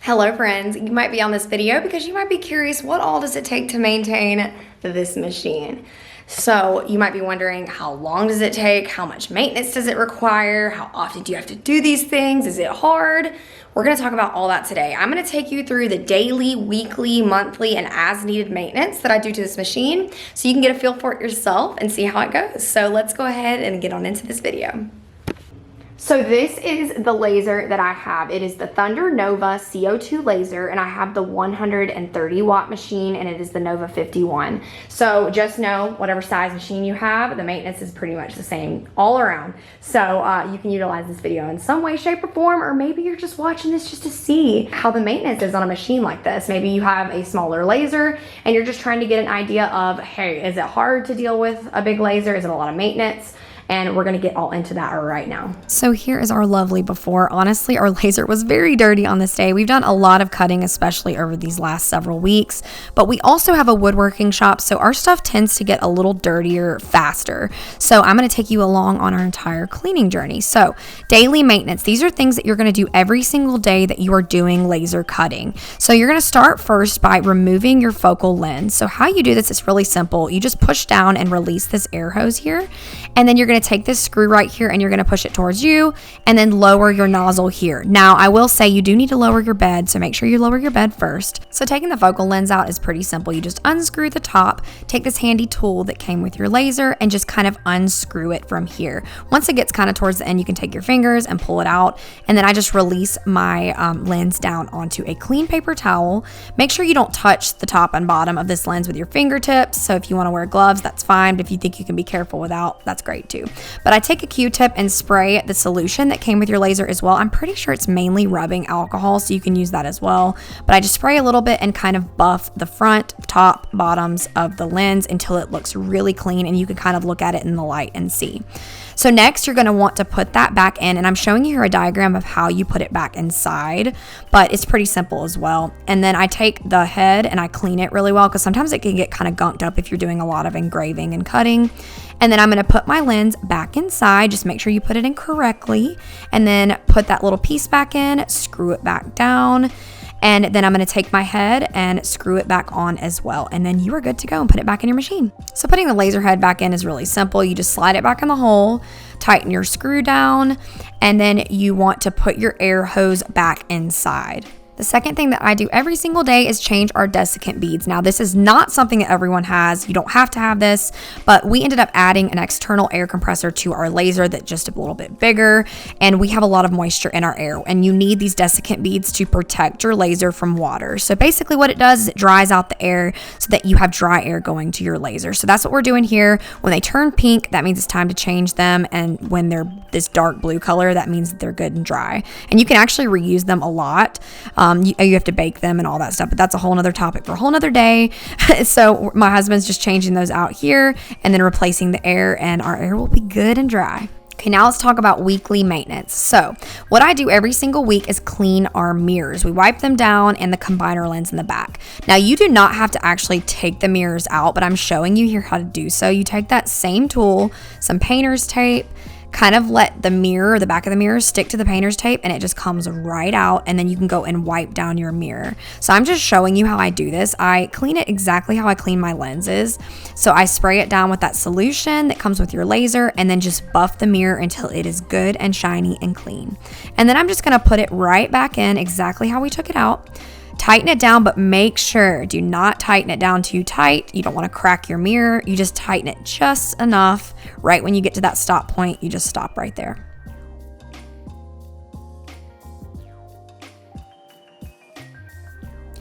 Hello friends, you might be on this video because you might be curious what all does it take to maintain this machine. So you might be wondering, how long does it take? How much maintenance does it require? How often do you have to do these things? Is it hard? We're gonna talk about all that today. I'm gonna take you through the daily, weekly, monthly, and as needed maintenance that I do to this machine so you can get a feel for it yourself and see how it goes. So let's go ahead and get on into this video. So this is the laser that I have. It is the Thunder Nova CO2 laser, and I have the 130 watt machine, and it is the Nova 51. So just know, whatever size machine you have, the maintenance is pretty much the same all around. So you can utilize this video in some way, shape, or form, or maybe you're just watching this just to see how the maintenance is on a machine like this. Maybe you have a smaller laser, and you're just trying to get an idea of, hey, is it hard to deal with a big laser? Is it a lot of maintenance? And we're gonna get all into that right now. So here is our lovely before. Honestly, our laser was very dirty on this day. We've done a lot of cutting, especially over these last several weeks, but we also have a woodworking shop, so our stuff tends to get a little dirtier faster. So I'm gonna take you along on our entire cleaning journey. So daily maintenance, these are things that you're gonna do every single day that you are doing laser cutting. So you're gonna start first by removing your focal lens. So how you do this is really simple. You just push down and release this air hose here, and then you're gonna take this screw right here and you're going to push it towards you and then lower your nozzle here. Now I will say you do need to lower your bed, so make sure you lower your bed first. So taking the focal lens out is pretty simple. You just unscrew the top, take this handy tool that came with your laser and just kind of unscrew it from here. Once it gets kind of towards the end, you can take your fingers and pull it out, and then I just release my lens down onto a clean paper towel. Make sure you don't touch the top and bottom of this lens with your fingertips. So if you want to wear gloves, that's fine, but if you think you can be careful without, that's great too. But I take a Q-tip and spray the solution that came with your laser as well. I'm pretty sure it's mainly rubbing alcohol, so you can use that as well. But I just spray a little bit and kind of buff the front, top, bottoms of the lens until it looks really clean and you can kind of look at it in the light and see. So next you're going to want to put that back in, and I'm showing you here a diagram of how you put it back inside, but it's pretty simple as well. And then I take the head and I clean it really well because sometimes it can get kind of gunked up if you're doing a lot of engraving and cutting. And then I'm going to put my lens back inside. Just make sure you put it in correctly, and then put that little piece back in, screw it back down. And then I'm going to take my head and screw it back on as well. And then you are good to go and put it back in your machine. So putting the laser head back in is really simple. You just slide it back in the hole, tighten your screw down, and then you want to put your air hose back inside. The second thing that I do every single day is change our desiccant beads. Now, this is not something that everyone has. You don't have to have this, but we ended up adding an external air compressor to our laser that's just a little bit bigger, and we have a lot of moisture in our air, and you need these desiccant beads to protect your laser from water. So basically what it does is it dries out the air so that you have dry air going to your laser. So that's what we're doing here. When they turn pink, that means it's time to change them, and when they're this dark blue color, that means that they're good and dry. And you can actually reuse them a lot. You have to bake them and all that stuff, but that's a whole nother topic for a whole nother day. So my husband's just changing those out here and then replacing the air, and our air will be good and dry. Okay, now let's talk about weekly maintenance. So what I do every single week is clean our mirrors. We wipe them down and the combiner lens in the back. Now you do not have to actually take the mirrors out, but I'm showing you here how to do so. You take that same tool, some painter's tape, kind of let the mirror, the back of the mirror, stick to the painter's tape, and it just comes right out, and then you can go and wipe down your mirror. So I'm just showing you how I do this. I clean it exactly how I clean my lenses. So I spray it down with that solution that comes with your laser, and then just buff the mirror until it is good and shiny and clean. And then I'm just gonna put it right back in exactly how we took it out. Tighten it down, but make sure, do not tighten it down too tight. You don't want to crack your mirror. You just tighten it just enough. Right when you get to that stop point, you just stop right there.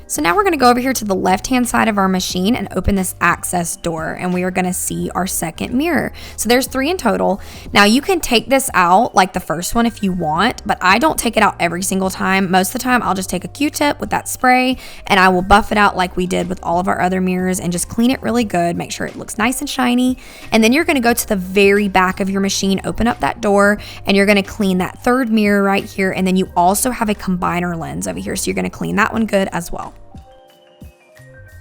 So now we're going to go over here to the left-hand side of our machine and open this access door, and we are going to see our second mirror. So there's 3 in total. Now you can take this out like the first one if you want, but I don't take it out every single time. Most of the time I'll just take a Q-tip with that spray and I will buff it out like we did with all of our other mirrors and just clean it really good, make sure it looks nice and shiny. And then you're going to go to the very back of your machine, open up that door, and you're going to clean that third mirror right here. And then you also have a combiner lens over here, so you're going to clean that one good as well.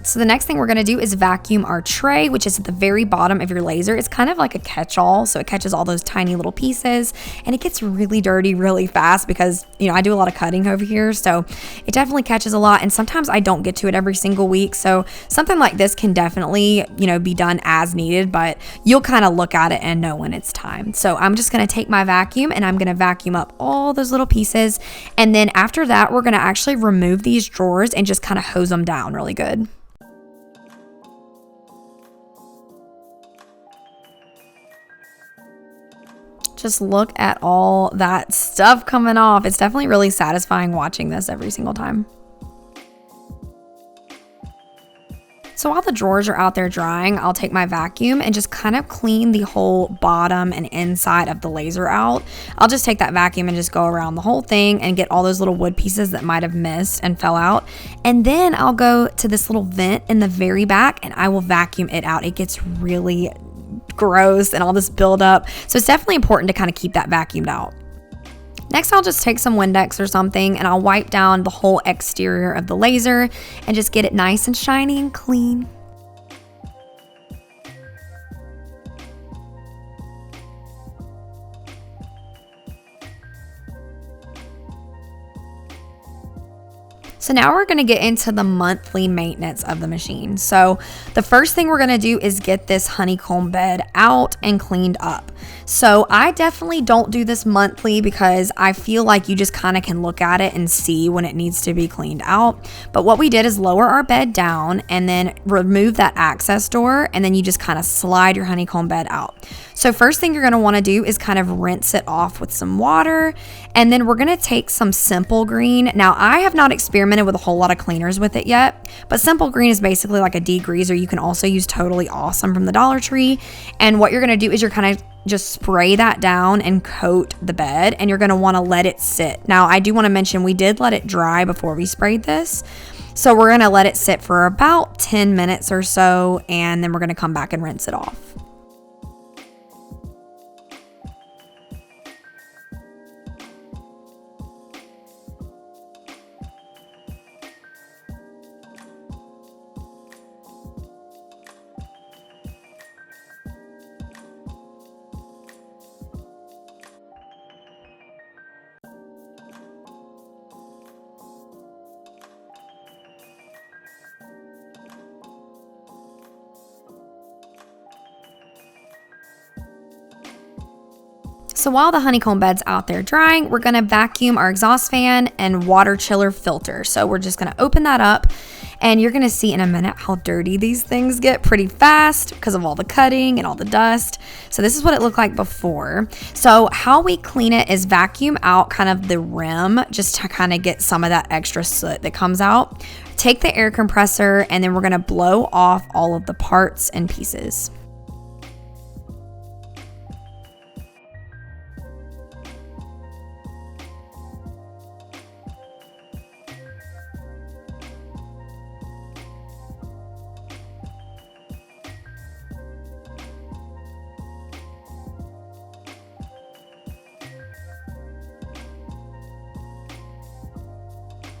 So the next thing we're going to do is vacuum our tray, which is at the very bottom of your laser. It's kind of like a catch-all, so it catches all those tiny little pieces, and it gets really dirty really fast because, you know, I do a lot of cutting over here, so it definitely catches a lot, and sometimes I don't get to it every single week, so something like this can definitely, you know, be done as needed, but you'll kind of look at it and know when it's time. So I'm just going to take my vacuum and I'm going to vacuum up all those little pieces, and then after that, we're going to actually remove these drawers and just kind of hose them down really good. Just look at all that stuff coming off. It's definitely really satisfying watching this every single time. So while the drawers are out there drying, I'll take my vacuum and just kind of clean the whole bottom and inside of the laser out. I'll just take that vacuum and just go around the whole thing and get all those little wood pieces that might have missed and fell out. And then I'll go to this little vent in the very back and I will vacuum it out. It gets really gross and all this buildup. So it's definitely important to kind of keep that vacuumed out. Next, I'll just take some Windex or something and I'll wipe down the whole exterior of the laser and just get it nice and shiny and clean. So now we're going to get into the monthly maintenance of the machine. So the first thing we're going to do is get this honeycomb bed out and cleaned up. So I definitely don't do this monthly because I feel like you just kind of can look at it and see when it needs to be cleaned out. But what we did is lower our bed down and then remove that access door, and then you just kind of slide your honeycomb bed out. So first thing you're going to want to do is kind of rinse it off with some water, and then we're going to take some Simple Green. Now I have not experimented with a whole lot of cleaners with it yet, but Simple Green is basically like a degreaser. You can also use Totally Awesome from the Dollar Tree, and what you're going to do is you're kind of just spray that down and coat the bed, and you're going to want to let it sit. Now I do want to mention we did let it dry before we sprayed this, so we're going to let it sit for about 10 minutes or so, and then we're going to come back and rinse it off. So while the honeycomb bed's out there drying, we're gonna vacuum our exhaust fan and water chiller filter. So we're just gonna open that up, and you're gonna see in a minute how dirty these things get pretty fast because of all the cutting and all the dust. So this is what it looked like before. So how we clean it is vacuum out kind of the rim just to kind of get some of that extra soot that comes out. Take the air compressor, and then we're gonna blow off all of the parts and pieces.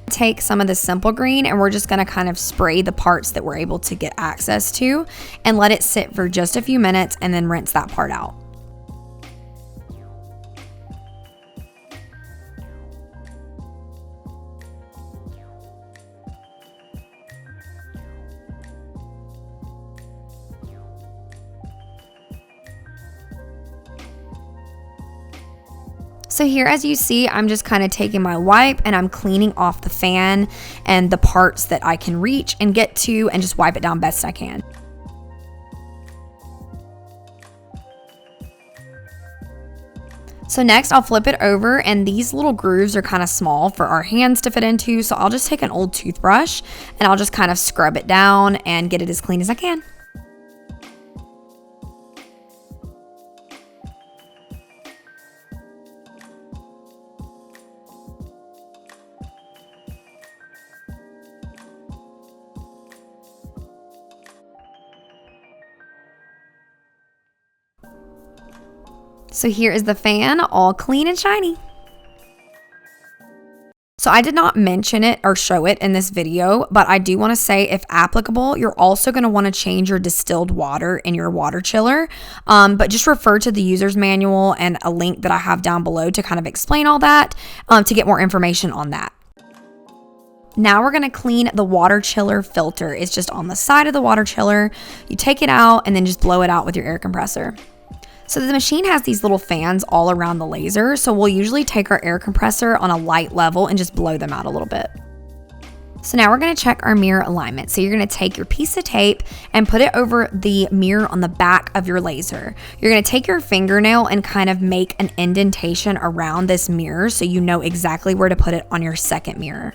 Take some of the Simple Green, and we're just going to kind of spray the parts that we're able to get access to and let it sit for just a few minutes, and then rinse that part out. So here, as you see, I'm just kind of taking my wipe and I'm cleaning off the fan and the parts that I can reach and get to, and just wipe it down best I can. So next I'll flip it over, and these little grooves are kind of small for our hands to fit into. So I'll just take an old toothbrush and I'll just kind of scrub it down and get it as clean as I can. So here is the fan, all clean and shiny. So I did not mention it or show it in this video, but I do want to say, if applicable, you're also going to want to change your distilled water in your water chiller. But just refer to the user's manual and a link that I have down below to kind of explain all that, to get more information on that. Now we're going to clean the water chiller filter. It's just on the side of the water chiller. You take it out and then just blow it out with your air compressor. So the machine has these little fans all around the laser, so we'll usually take our air compressor on a light level and just blow them out a little bit. So now we're going to check our mirror alignment. So you're going to take your piece of tape and put it over the mirror on the back of your laser. You're going to take your fingernail and kind of make an indentation around this mirror so you know exactly where to put it on your second mirror.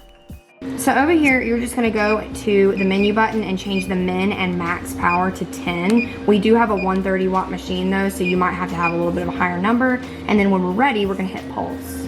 So over here, you're just going to go to the menu button and change the min and max power to 10. We do have a 130 watt machine though, so you might have to have a little bit of a higher number. And then when we're ready, we're going to hit pulse.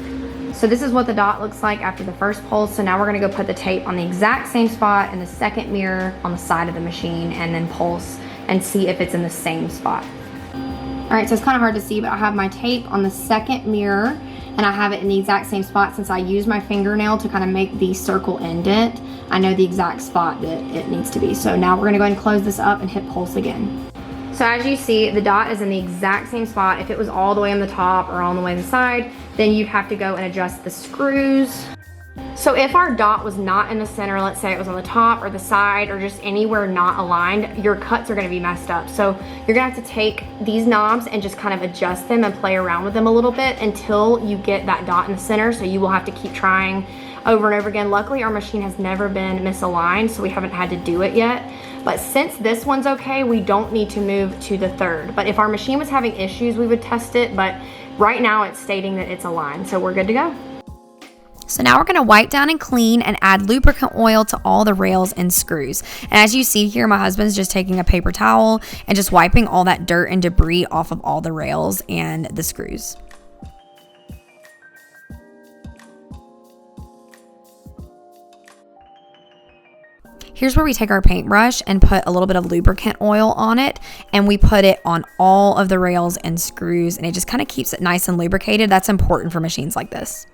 So this is what the dot looks like after the first pulse. So now we're going to go put the tape on the exact same spot in the second mirror on the side of the machine and then pulse and see if it's in the same spot. All right, so it's kind of hard to see, but I have my tape on the second mirror and I have it in the exact same spot. Since I used my fingernail to kind of make the circle indent, I know the exact spot that it needs to be. So now we're gonna go ahead and close this up and hit pulse again. So as you see, the dot is in the exact same spot. If it was all the way on the top or on the way on the side, then you'd have to go and adjust the screws. So if our dot was not in the center, let's say it was on the top or the side or just anywhere not aligned, your cuts are gonna be messed up. So you're gonna have to take these knobs and just kind of adjust them and play around with them a little bit until you get that dot in the center. So you will have to keep trying over and over again. Luckily, our machine has never been misaligned, so we haven't had to do it yet. But since this one's okay, we don't need to move to the third. But if our machine was having issues, we would test it. But right now it's stating that it's aligned, so we're good to go. So now we're going to wipe down and clean and add lubricant oil to all the rails and screws. And as you see here, my husband's just taking a paper towel and just wiping all that dirt and debris off of all the rails and the screws. Here's where we take our paintbrush and put a little bit of lubricant oil on it, and we put it on all of the rails and screws, and it just kind of keeps it nice and lubricated. That's important for machines like this.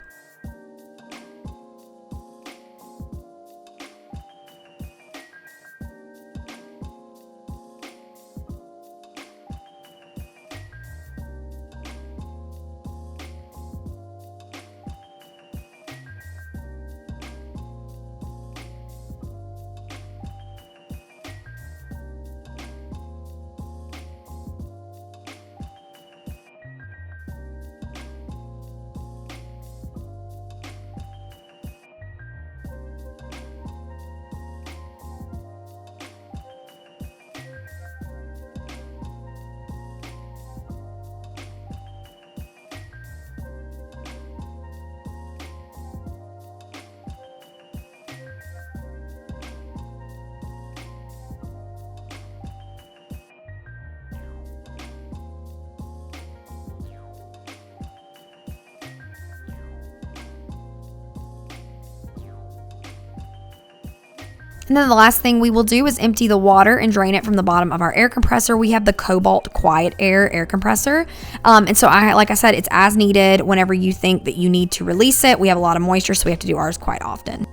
And then the last thing we will do is empty the water and drain it from the bottom of our air compressor. We have the Cobalt Quiet Air compressor. And so like I said, it's as needed whenever you think that you need to release it. We have a lot of moisture, so we have to do ours quite often.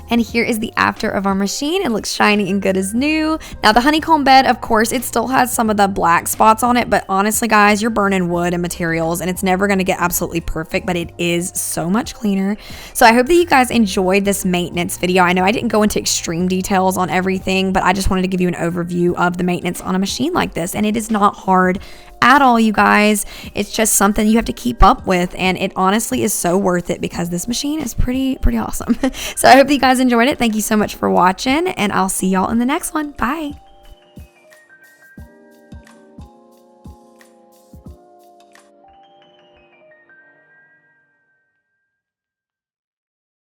And here is the after of our machine. It looks shiny and good as new. Now the honeycomb bed, of course, it still has some of the black spots on it, but honestly guys, you're burning wood and materials and it's never gonna get absolutely perfect, but it is so much cleaner. So I hope that you guys enjoyed this maintenance video. I know I didn't go into extreme details on everything, but I just wanted to give you an overview of the maintenance on a machine like this. And it is not hard at all, you guys. It's just something you have to keep up with, and it honestly is so worth it because this machine is pretty awesome. So I hope that you guys enjoyed it. Thank you so much for watching, and I'll see y'all in the next one. Bye.